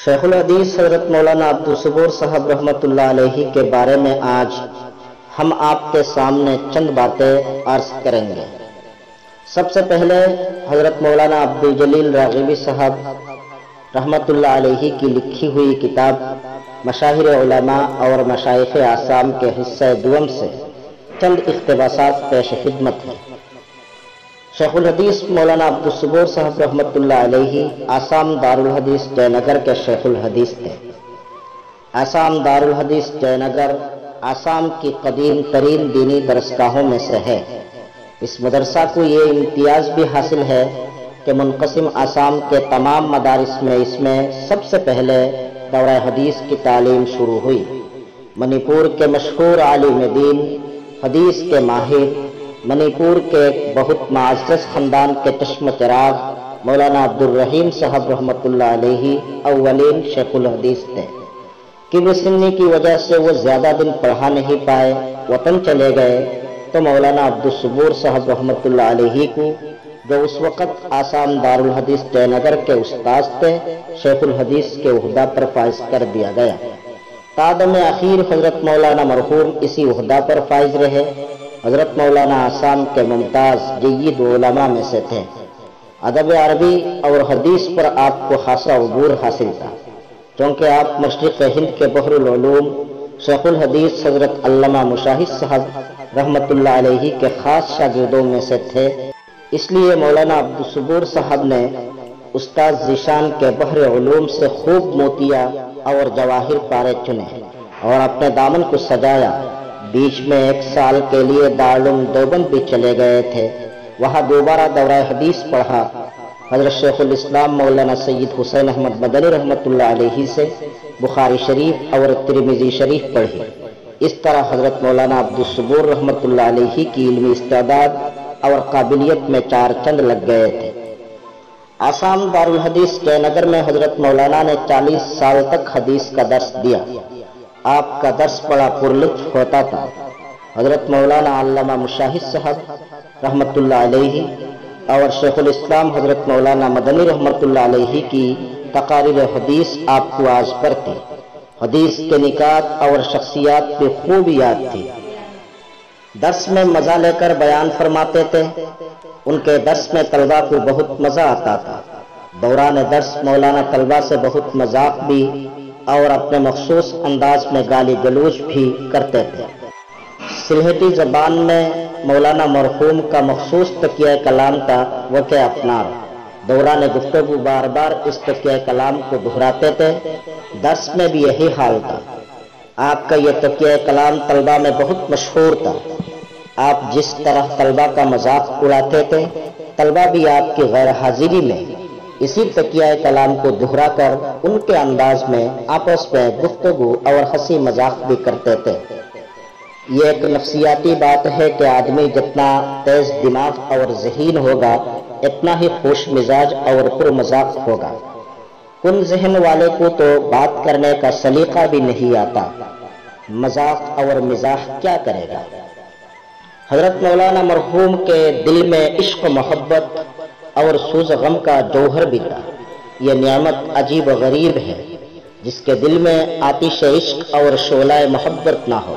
شیخ الحدیث حضرت مولانا عبدالصبور صاحب رحمۃ اللہ علیہ کے بارے میں آج ہم آپ کے سامنے چند باتیں عرض کریں گے۔ سب سے پہلے حضرت مولانا عبدالجلیل راغبی صاحب رحمۃ اللہ علیہ کی لکھی ہوئی کتاب مشاہیر علماء اور مشائخ آسام کے حصہ دوم سے چند اقتباسات پیش خدمت ہیں۔ شیخ الحدیث مولانا عبدالصبور صاحب رحمۃ اللہ علیہ آسام دارالحدیث جے نگر کے شیخ الحدیث تھے۔ آسام دارالحدیث جے نگر آسام کی قدیم ترین دینی درسگاہوں میں سے ہے۔ اس مدرسہ کو یہ امتیاز بھی حاصل ہے کہ منقسم آسام کے تمام مدارس میں اس میں سب سے پہلے دورہ حدیث کی تعلیم شروع ہوئی۔ منی پور کے مشہور عالم دین، حدیث کے ماہر، منی پور کے ایک بہت معزز خاندان کے چشم چراغ مولانا عبدالرحیم صاحب رحمۃ اللہ علیہ اولین شیخ الحدیث تھے۔ کبر سنی کی وجہ سے وہ زیادہ دن پڑھا نہیں پائے، وطن چلے گئے، تو مولانا عبدالصبور صاحب رحمۃ اللہ علیہ کو جو اس وقت آسام دارالحدیث جے نگر کے استاذ تھے، شیخ الحدیث کے عہدہ پر فائز کر دیا گیا۔ تادم اخیر حضرت مولانا مرحوم اسی عہدہ پر فائز رہے۔ حضرت مولانا آسام کے ممتاز جید علماء میں سے تھے۔ ادب عربی اور حدیث پر آپ کو خاصا عبور حاصل تھا، چونکہ آپ مشرق ہند کے بحر العلوم شیخ الحدیث حضرت علامہ مشاہد صاحب رحمۃ اللہ علیہ کے خاص شاگردوں میں سے تھے۔ اس لیے مولانا عبدالصبور صاحب نے استاد ذیشان کے بحر علوم سے خوب موتیا اور جواہر پارے چنے اور اپنے دامن کو سجایا۔ بیچ میں 1 سال کے لیے دارالعلوم دیوبند بھی چلے گئے تھے، وہاں دوبارہ دورہ حدیث پڑھا۔ حضرت شیخ الاسلام مولانا سید حسین احمد مدنی رحمۃ اللہ علیہ سے بخاری شریف اور ترمذی شریف پڑھی۔ اس طرح حضرت مولانا عبدالصبور رحمۃ اللہ علیہ کی علمی استعداد اور قابلیت میں 4 چند لگ گئے تھے۔ آسام دارالحدیث جے نگر میں حضرت مولانا نے 40 سال تک حدیث کا درس دیا۔ آپ کا درس بڑا پرلطف ہوتا تھا۔ حضرت مولانا علامہ مشاہد صاحب رحمۃ اللہ علیہ اور شیخ الاسلام حضرت مولانا مدنی رحمۃ اللہ علیہ کی تقاریر حدیث آپ کو آج پر تھی۔ حدیث کے نکات اور شخصیات بھی خوب یاد تھی۔ درس میں مزہ لے کر بیان فرماتے تھے۔ ان کے درس میں طلبہ کو بہت مزہ آتا تھا۔ دوران درس مولانا طلبہ سے بہت مذاق بھی اور اپنے مخصوص انداز میں گالی گلوچ بھی کرتے تھے۔ سلہٹی زبان میں مولانا مرحوم کا مخصوص تکیہ کلام تھا وہ کہ اپنار۔ دوران گفتگو بار بار اس تکیہ کلام کو دہراتے تھے۔ درس میں بھی یہی حال تھا۔ آپ کا یہ تکیہ کلام طلبہ میں بہت مشہور تھا۔ آپ جس طرح طلبہ کا مذاق اڑاتے تھے، طلبہ بھی آپ کی غیر حاضری میں اسی تکیہ کلام کو دہرا کر ان کے انداز میں آپس میں گفتگو اور ہنسی مذاق بھی کرتے تھے۔ یہ ایک نفسیاتی بات ہے کہ آدمی جتنا تیز دماغ اور ذہین ہوگا، اتنا ہی خوش مزاج اور پر مذاق ہوگا۔ کن ذہن والے کو تو بات کرنے کا سلیقہ بھی نہیں آتا، مذاق اور مزاح کیا کرے گا۔ حضرت مولانا مرحوم کے دل میں عشق و محبت اور سوز غم کا جوہر بھی تھا۔ یہ نعمت عجیب و غریب ہے، جس کے دل میں آتش عشق اور شعلہ محبت نہ ہو،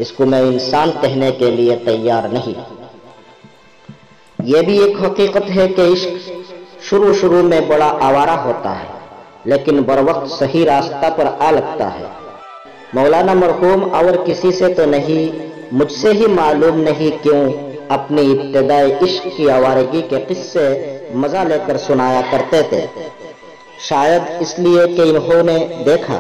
اس کو میں انسان کہنے کے لیے تیار نہیں۔ یہ بھی ایک حقیقت ہے کہ عشق شروع میں بڑا آوارہ ہوتا ہے، لیکن بروقت صحیح راستہ پر آ لگتا ہے۔ مولانا مرحوم اور کسی سے تو نہیں، مجھ سے ہی معلوم نہیں کیوں اپنی ابتدائی عشق کی آوارگی کے قصے مزہ لے کر سنایا کرتے تھے۔ شاید اس لیے کہ انہوں نے دیکھا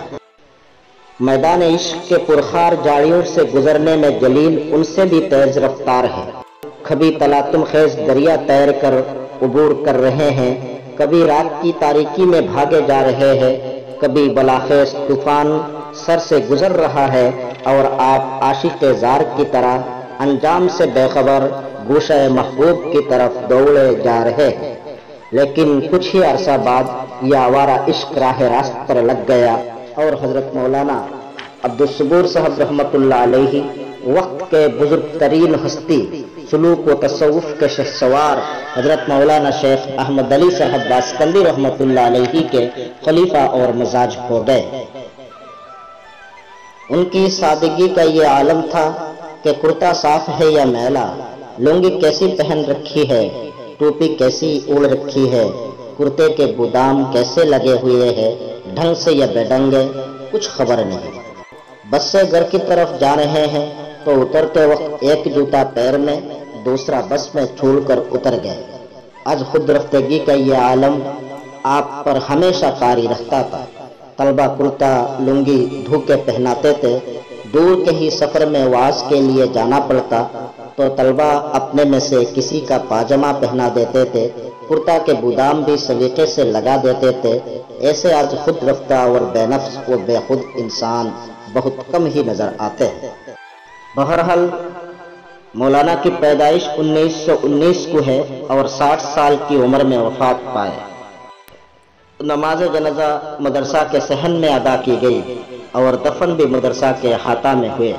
میدان عشق کے پرخار جاڑیوں سے گزرنے میں جلیل ان سے بھی تیز رفتار ہے۔ کبھی تلاطم خیز دریا تیر کر عبور کر رہے ہیں، کبھی رات کی تاریکی میں بھاگے جا رہے ہیں، کبھی بلاخیز طوفان سر سے گزر رہا ہے اور آپ عاشق زار کی طرح انجام سے بے خبر گوشہ محبوب کی طرف دوڑے جا رہے ہیں۔ لیکن کچھ ہی عرصہ بعد یہ آوارہ عشق راہ راست پر لگ گیا اور حضرت مولانا عبدالصبور صاحب رحمۃ اللہ علیہ وقت کے بزرگ ترین ہستی سلوک و تصوف کے شہسوار حضرت مولانا شیخ احمد علی صاحب باسکندی رحمۃ اللہ علیہ کے خلیفہ اور مزاج ہو گئے۔ ان کی سادگی کا یہ عالم تھا کہ کرتا صاف ہے یا میلا، لنگی کیسی پہن رکھی ہے، ٹوپی کیسی اوڑھ رکھی ہے، کرتے کے بودام کیسے لگے ہوئے ہیں، ڈھنگ سے یا بے ڈنگے، کچھ خبر نہیں۔ بس سے گھر کی طرف جا رہے ہیں تو اترتے وقت ایک جوتا پیر میں، دوسرا بس میں چھوڑ کر اتر گئے۔ آج خود رفتگی کا یہ عالم آپ پر ہمیشہ طاری رہتا تھا۔ طلبہ کرتا لنگی دھوکے پہناتے تھے، دور کے ہی سفر میں وعظ کے لیے جانا پڑتا تو طلبہ اپنے میں سے کسی کا پاجامہ پہنا دیتے تھے، کرتا کے بودام بھی سلیقے سے لگا دیتے تھے۔ ایسے آج خود رفتہ اور بے نفس و بے خود انسان بہت کم ہی نظر آتے ہیں۔ بہرحال مولانا کی پیدائش 1919 کو ہے اور 60 سال کی عمر میں وفات پائے۔ نماز جنازہ مدرسہ کے صحن میں ادا کی گئی اور دفن بھی مدرسہ کے احاطہ میں ہوئے۔